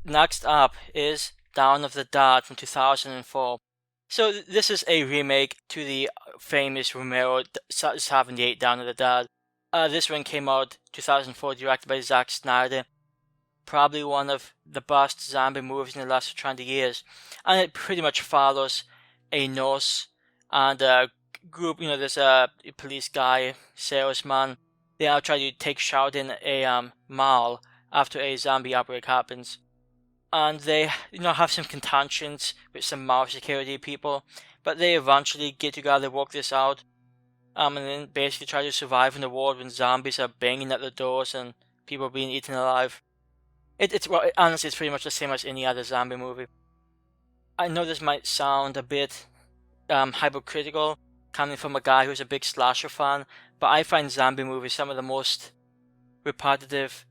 next up is Dawn of the Dead from 2004. So this is a remake to the famous Romero 78 Dawn of the Dead. This one came out 2004, directed by Zack Snyder. Probably one of the best zombie movies in the last 20 years. And it pretty much follows a nurse and a group, there's a police guy, salesman. They all try to take shelter in a mall after a zombie outbreak happens. And they, have some contentions with some mall security people, but they eventually get together, work this out, and then basically try to survive in the world when zombies are banging at the doors and people are being eaten alive. Honestly, it's pretty much the same as any other zombie movie. I know this might sound a bit hypocritical, coming from a guy who's a big slasher fan, but I find zombie movies some of the most repetitive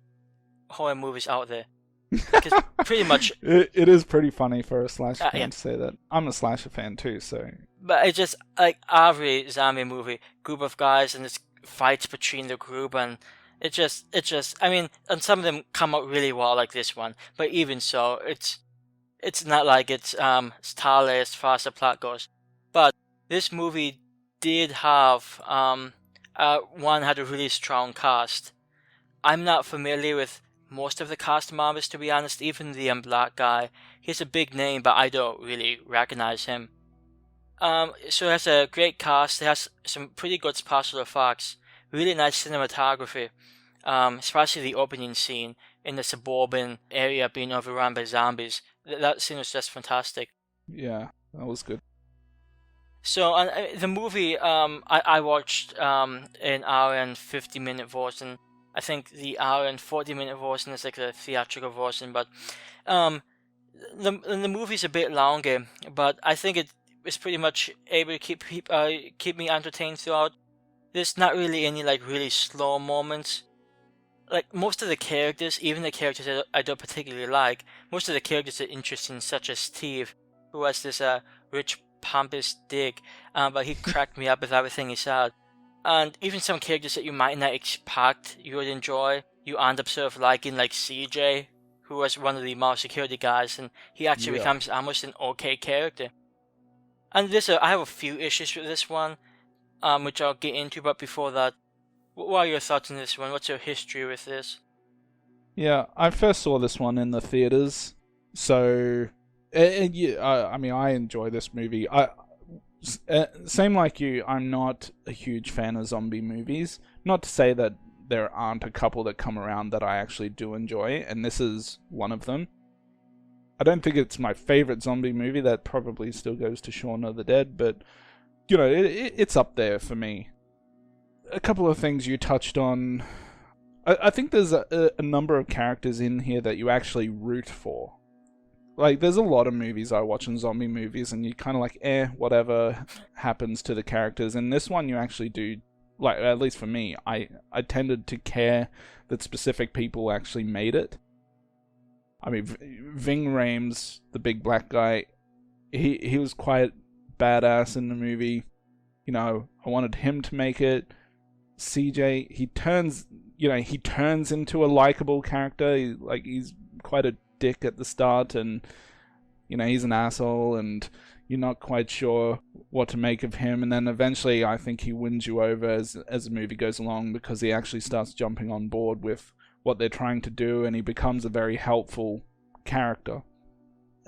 horror movies out there. Because pretty much, it is pretty funny for a slasher fan yeah. to say that. I'm a slasher fan too, so. But it's just like every zombie movie, group of guys and it's fights between the group, and it just. I mean, and some of them come out really well, like this one. But even so, it's not like it's starless as far as the plot goes. But this movie did have one had a really strong cast. I'm not familiar with most of the cast members, to be honest. Even the black guy, he's a big name, but I don't really recognize him. So it has a great cast. It has some pretty good special effects, really nice cinematography, especially the opening scene in the suburban area being overrun by zombies. That scene was just fantastic. Yeah, that was good. So the movie, I watched an hour and 50-minute version. I think the hour and 40-minute version is like the theatrical version, but the movie's a bit longer, but I think it was pretty much able to keep me entertained throughout. There's not really any like really slow moments. Like most of the characters, even the characters that I don't particularly like, most of the characters are interesting, such as Steve, who has this rich pompous dick, but he cracked me up with everything he said. And even some characters that you might not expect you would enjoy, you end up sort of liking, like CJ, who was one of the mall security guys, and he actually becomes almost an okay character. And I have a few issues with this one, which I'll get into, but before that, what are your thoughts on this one? What's your history with this? Yeah, I first saw this one in the theaters, so I mean, I enjoy this movie. Same like you, I'm not a huge fan of zombie movies. Not to say that there aren't a couple that come around that I actually do enjoy, and this is one of them. I don't think it's my favorite zombie movie. That probably still goes to Shaun of the Dead, but it's up there for me. A couple of things you touched on. I think there's a number of characters in here that you actually root for. Like, there's a lot of movies I watch in zombie movies, and you kind of like, whatever happens to the characters. And this one, you actually do, like, at least for me, I tended to care that specific people actually made it. I mean, Ving Rhames, the big black guy, he was quite badass in the movie. I wanted him to make it. CJ, he turns into a likable character. He's quite a dick at the start, and he's an asshole, and you're not quite sure what to make of him, and then eventually I think he wins you over as the movie goes along, because he actually starts jumping on board with what they're trying to do, and he becomes a very helpful character.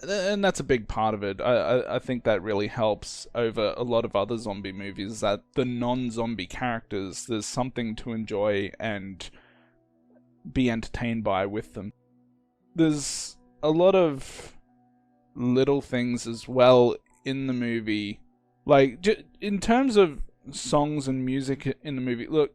And that's a big part of it. I think that really helps over a lot of other zombie movies, that the non-zombie characters, there's something to enjoy and be entertained by with them. There's a lot of little things as well in the movie. Like, in terms of songs and music in the movie, look,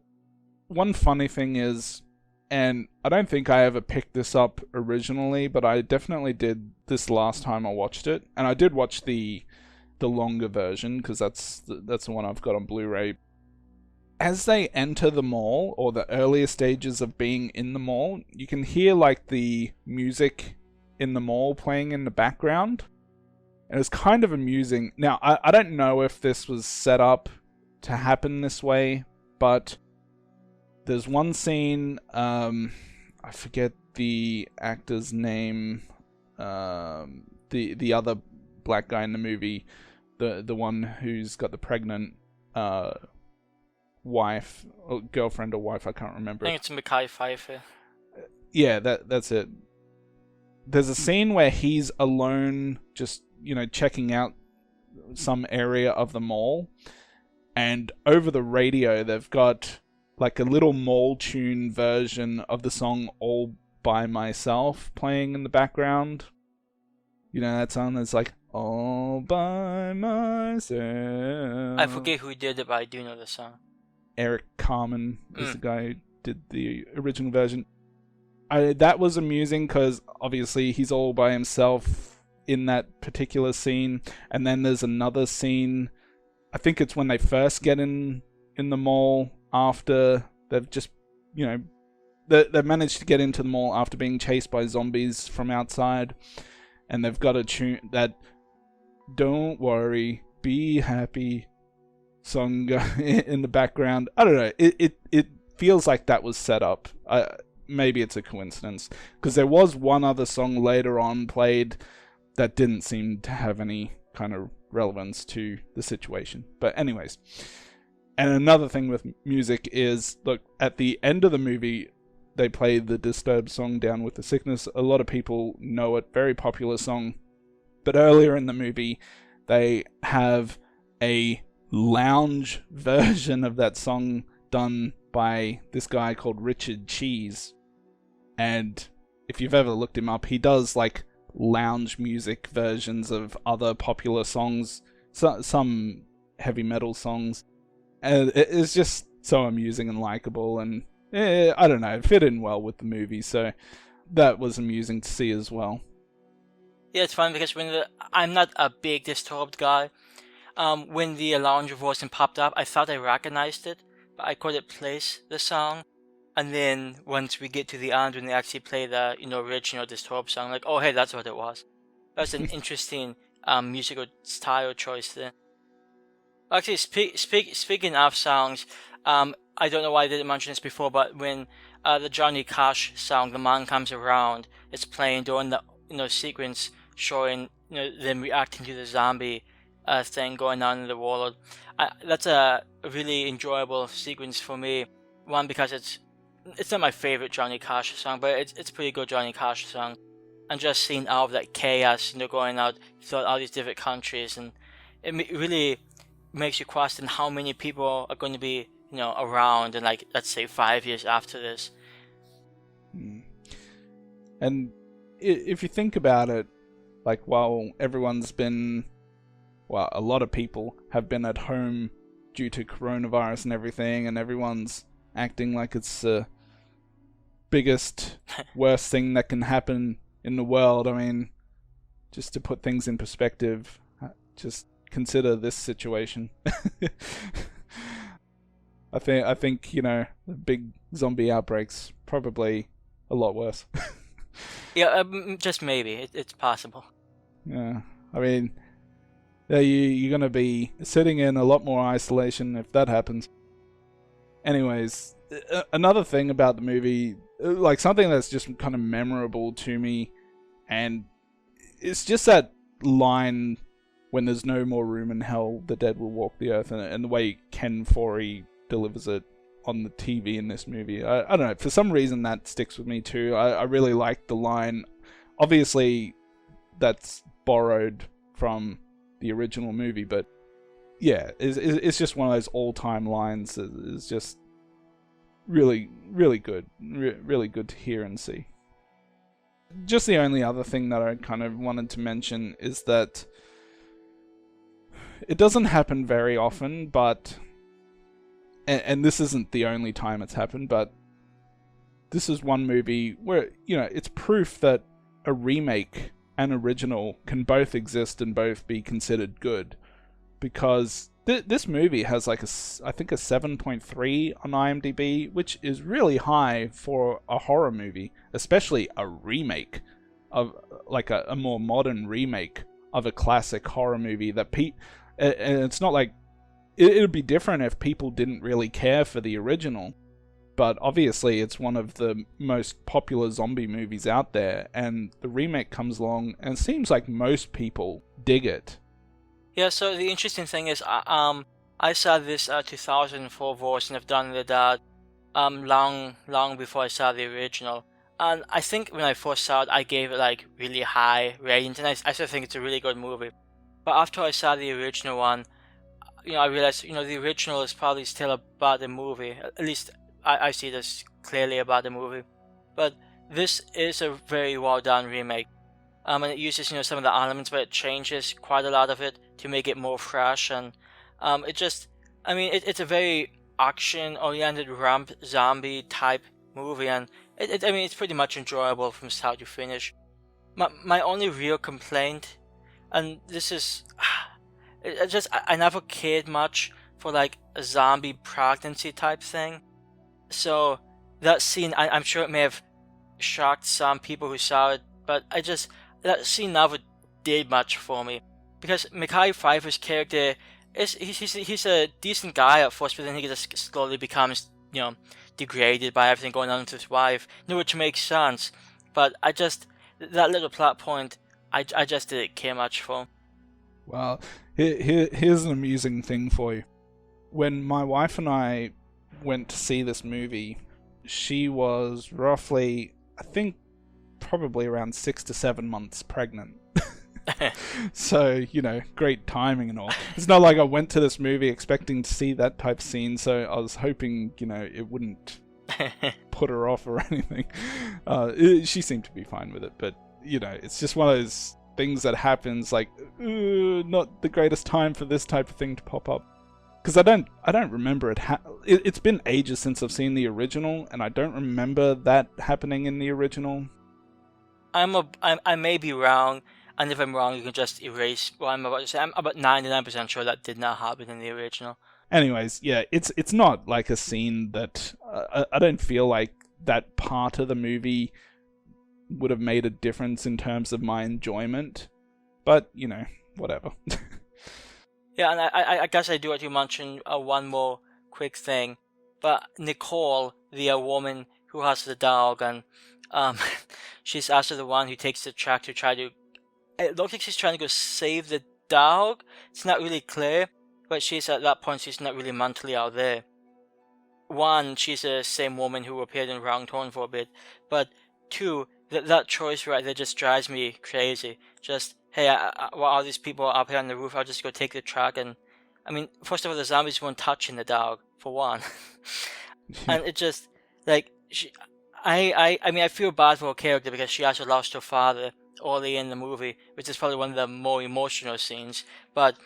one funny thing is, and I don't think I ever picked this up originally, but I definitely did this last time I watched it. And I did watch the longer version, because that's the one I've got on Blu-ray. As they enter the mall, or the earlier stages of being in the mall, you can hear like the music in the mall playing in the background. And it's kind of amusing. Now, I don't know if this was set up to happen this way, but there's one scene, I forget the actor's name. the other black guy in the movie, the one who's got the pregnant wife, or girlfriend or wife, I can't remember. I think it's Mekhi Phifer. Yeah, that's it. There's a scene where he's alone, just, checking out some area of the mall, and over the radio they've got like a little mall tune version of the song All By Myself playing in the background. You know that song that's like, all by myself. I forget who did it, but I do know the song. Eric Carmen is the guy who did the original version. That was amusing because obviously he's all by himself in that particular scene. And then there's another scene, I think it's when they first get in the mall after they've just, they've managed to get into the mall after being chased by zombies from outside. And they've got a tune that "Don't Worry, Be Happy" song in the background. I don't know. It feels like that was set up. Maybe it's a coincidence, because there was one other song later on played that didn't seem to have any kind of relevance to the situation. But anyways, and another thing with music is, look, at the end of the movie, they play the Disturbed song "Down with the Sickness." A lot of people know it, very popular song. But earlier in the movie, they have a lounge version of that song done by this guy called Richard Cheese. And if you've ever looked him up, he does like lounge music versions of other popular songs, some heavy metal songs. And it's just so amusing and likable, and I don't know, it fit in well with the movie, so that was amusing to see as well. Yeah, it's fun because I'm not a big Disturbed guy. When the lounge version popped up, I thought I recognized it, but I couldn't place the song. And then once we get to the end, when they actually play the original Disturbed song, like, oh hey, that's what it was. That's an interesting musical style choice there. Actually, speaking of songs, I don't know why I didn't mention this before, but when the Johnny Cash song "The Man Comes Around" is playing during the sequence showing them reacting to the zombie thing going on in the world, that's a really enjoyable sequence for me. One, because it's not my favorite Johnny Cash song, but it's a pretty good Johnny Cash song. And just seeing all of that chaos, going out throughout all these different countries, and it really makes you question how many people are going to be around in, like, let's say 5 years after this. And if you think about it, like, while everyone's been, well, a lot of people have been at home due to coronavirus and everything, and everyone's acting like it's the biggest, worst thing that can happen in the world. I mean, just to put things in perspective, just consider this situation. I think the big zombie outbreaks probably a lot worse. Yeah, just maybe it's possible. Yeah, I mean, yeah, you're gonna be sitting in a lot more isolation if that happens. Anyways, another thing about the movie, like something that's just kind of memorable to me, and it's just that line, "When there's no more room in hell, the dead will walk the earth," and the way Ken Foree delivers it on the TV in this movie. I don't know, for some reason that sticks with me too. I really like the line. Obviously, that's borrowed from the original movie, but yeah, it's just one of those all-time lines. It's just really, really good. Really good to hear and see. Just the only other thing that I kind of wanted to mention is that it doesn't happen very often, but and this isn't the only time it's happened, but this is one movie where, it's proof that a remake and original can both exist and both be considered good. Because this movie has like I think a 7.3 on IMDb, which is really high for a horror movie, especially a remake of, like, a more modern remake of a classic horror movie that and it's not like, it'd be different if people didn't really care for the original. but obviously it's one of the most popular zombie movies out there, and the remake comes along, and it seems like most people dig it. Yeah, so the interesting thing is, I saw this 2004 version of Dawn of the Dead long before I saw the original. And I think when I first saw it, I gave it like really high ratings, and I still think it's a really good movie. But after I saw the original one, I realized, the original is probably still about the movie. At least I see this clearly about the movie. But this is a very well done remake. And it uses, some of the elements, but it changes quite a lot of it to make it more fresh. And it's a very action-oriented ramp zombie type movie, and it's pretty much enjoyable from start to finish. My only real complaint, and this is, I never cared much for like a zombie pregnancy type thing. So that scene, I'm sure it may have shocked some people who saw it, but that scene never did much for me, because Mekhi Phifer's character he's a decent guy at first, but then he just slowly becomes degraded by everything going on with his wife, which makes sense. But that little plot point, I just didn't care much for. Well, here's an amusing thing for you. When my wife and I went to see this movie, she was roughly, I think, probably around 6 to 7 months pregnant. So, great timing and all. It's not like I went to this movie expecting to see that type of scene, so I was hoping, it wouldn't put her off or anything. She seemed to be fine with it, but, it's just one of those things that happens, like, not the greatest time for this type of thing to pop up. Because I don't remember it. It's been ages since I've seen the original, and I don't remember that happening in the original. I may be wrong, and if I'm wrong, you can just erase what I'm about to say. I'm about 99% sure that did not happen in the original. Anyways, yeah, it's not like a scene that I don't feel like that part of the movie would have made a difference in terms of my enjoyment. But whatever. Yeah, and I guess I do want to mention one more quick thing. But Nicole, the woman who has the dog, and she's also the one who takes the truck to try to. It looks like she's trying to go save the dog. It's not really clear, but she's at that point, she's not really mentally out there. One, she's the same woman who appeared in Wrong Turn for a bit, but two, that choice right there just drives me crazy. Just, hey, while all these people are up here on the roof, I'll just go take the truck. And first of all, the zombies weren't touching the dog, for one. And it just, like, I feel bad for her character because she also lost her father early in the movie, which is probably one of the more emotional scenes. But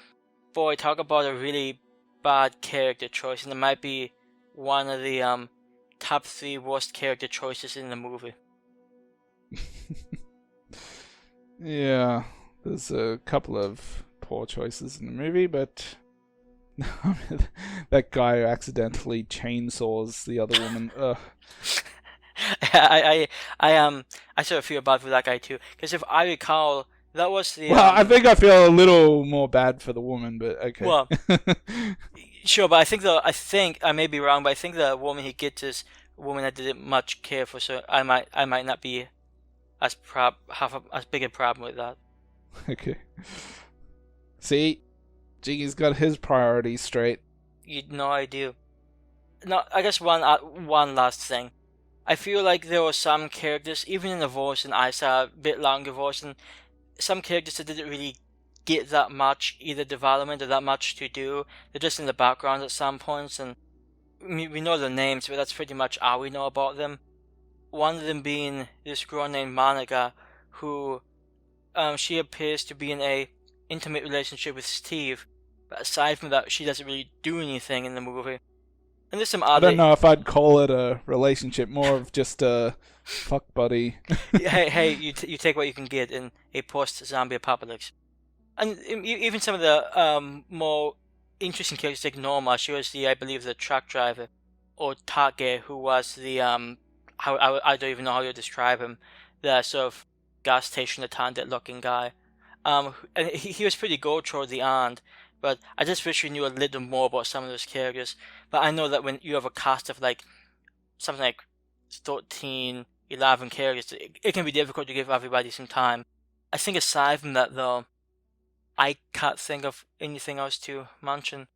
boy, talk about a really bad character choice, and it might be one of the top 3 worst character choices in the movie. Yeah, there's a couple of poor choices in the movie, but that guy who accidentally chainsaws the other woman. I sort of feel bad for that guy too, because if I recall, that was the. Well, I think I feel a little more bad for the woman, but okay. Well, sure, but I think I may be wrong, but I think the woman he gets is a woman I didn't much care for, so I might not be as big a problem with that. Okay. See, Jiggy's got his priorities straight. I do. No, I guess one last thing. I feel like there were some characters, even in the version I saw, a bit longer version, some characters that didn't really get that much either development or that much to do. They're just in the background at some points, and we know their names, but that's pretty much all we know about them. One of them being this girl named Monica, who she appears to be in a intimate relationship with Steve, but aside from that, she doesn't really do anything in the movie. And there's some other. I don't know if I'd call it a relationship, more of just a fuck buddy. hey, you take what you can get in a post-zombie apocalypse. And even some of the more interesting characters like Norma, she was I believe the truck driver, or Take, who was the I don't even know how to describe him, the sort of gas station attendant looking guy. And he was pretty good toward the end, but I just wish we knew a little more about some of those characters. But I know that when you have a cast of like something like 13, 11 characters, it can be difficult to give everybody some time. I think aside from that, though, I can't think of anything else to mention.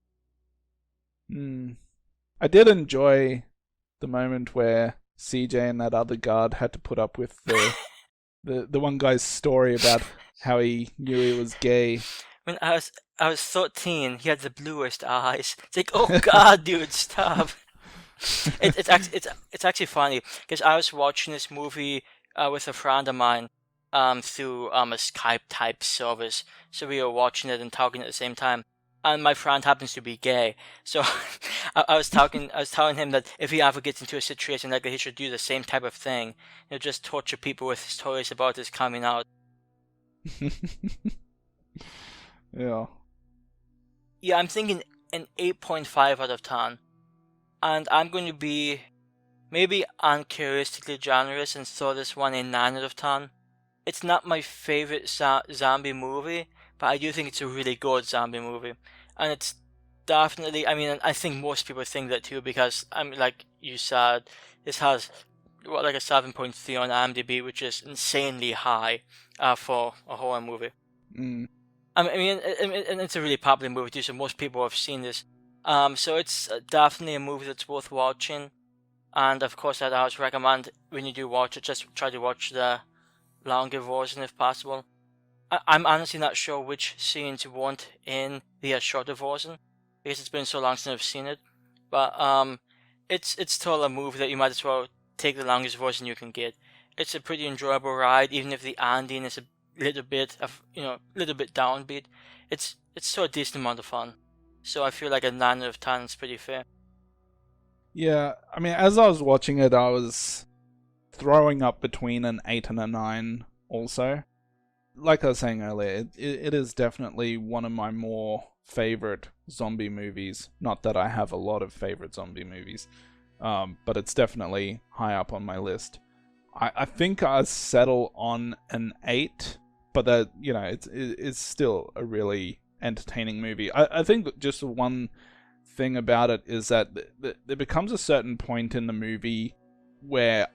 I did enjoy the moment where CJ and that other guard had to put up with the one guy's story about how he knew he was gay. When I was 13, he had the bluest eyes. It's like, oh God, dude, stop. It's actually funny because I was watching this movie with a friend of mine through a Skype type service. So we were watching it and talking at the same time. And my friend happens to be gay, so I was telling him that if he ever gets into a situation like that, he should do the same type of thing. Just torture people with stories about his coming out. Yeah. Yeah, I'm thinking an 8.5 out of 10. And I'm going to be maybe uncharacteristically generous and throw this one a 9 out of 10. It's not my favorite zombie movie, but I do think it's a really good zombie movie. And it's definitely, I mean, I think most people think that too, because, I mean, like you said, this has, like a 7.3 on IMDb, which is insanely high for a horror movie. I mean, and it's a really popular movie too, so most people have seen this. So it's definitely a movie that's worth watching. And of course, I'd always recommend when you do watch it, just try to watch the longer version if possible. I'm honestly not sure which scenes weren't in the shorter version because it's been so long since I've seen it. But it's still a movie that you might as well take the longest version you can get. It's a pretty enjoyable ride, even if the ending is a little bit downbeat. It's still a decent amount of fun. So I feel like a 9 out of 10 is pretty fair. Yeah, I mean, as I was watching it, I was throwing up between an 8 and a 9 also. Like I was saying earlier, it is definitely one of my more favorite zombie movies. Not that I have a lot of favorite zombie movies, but it's definitely high up on my list. I think I settle on an 8, but that, it's still a really entertaining movie. I think just one thing about it is that there becomes a certain point in the movie where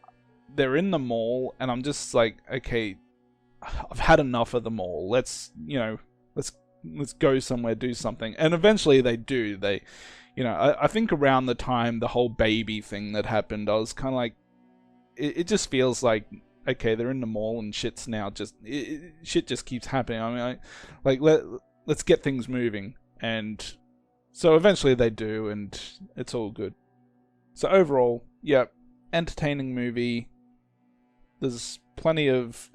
they're in the mall, and I'm just like, okay, I've had enough of the mall. Let's go somewhere, do something. And eventually they do. I think around the time the whole baby thing that happened, I was kind of like, it just feels like, okay, they're in the mall and shit just keeps happening. I mean, let's get things moving. And so eventually they do, and it's all good. So overall, yeah, entertaining movie. There's plenty of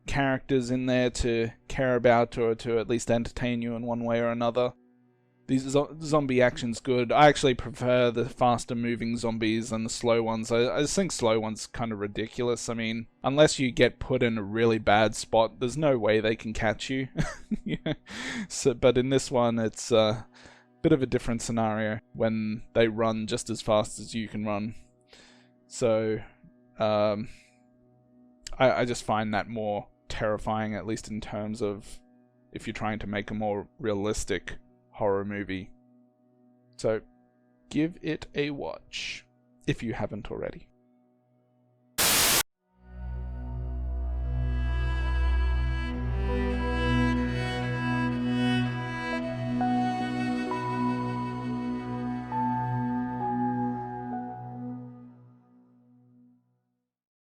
characters in there to care about or to at least entertain you in one way or another. These zombie action's good. I actually prefer the faster moving zombies than the slow ones. I just think slow ones kind of ridiculous. I mean, unless you get put in a really bad spot, there's no way they can catch you. But in this one, it's a bit of a different scenario when they run just as fast as you can run. So, I just find that more terrifying, at least in terms of if you're trying to make a more realistic horror movie. So give it a watch if you haven't already.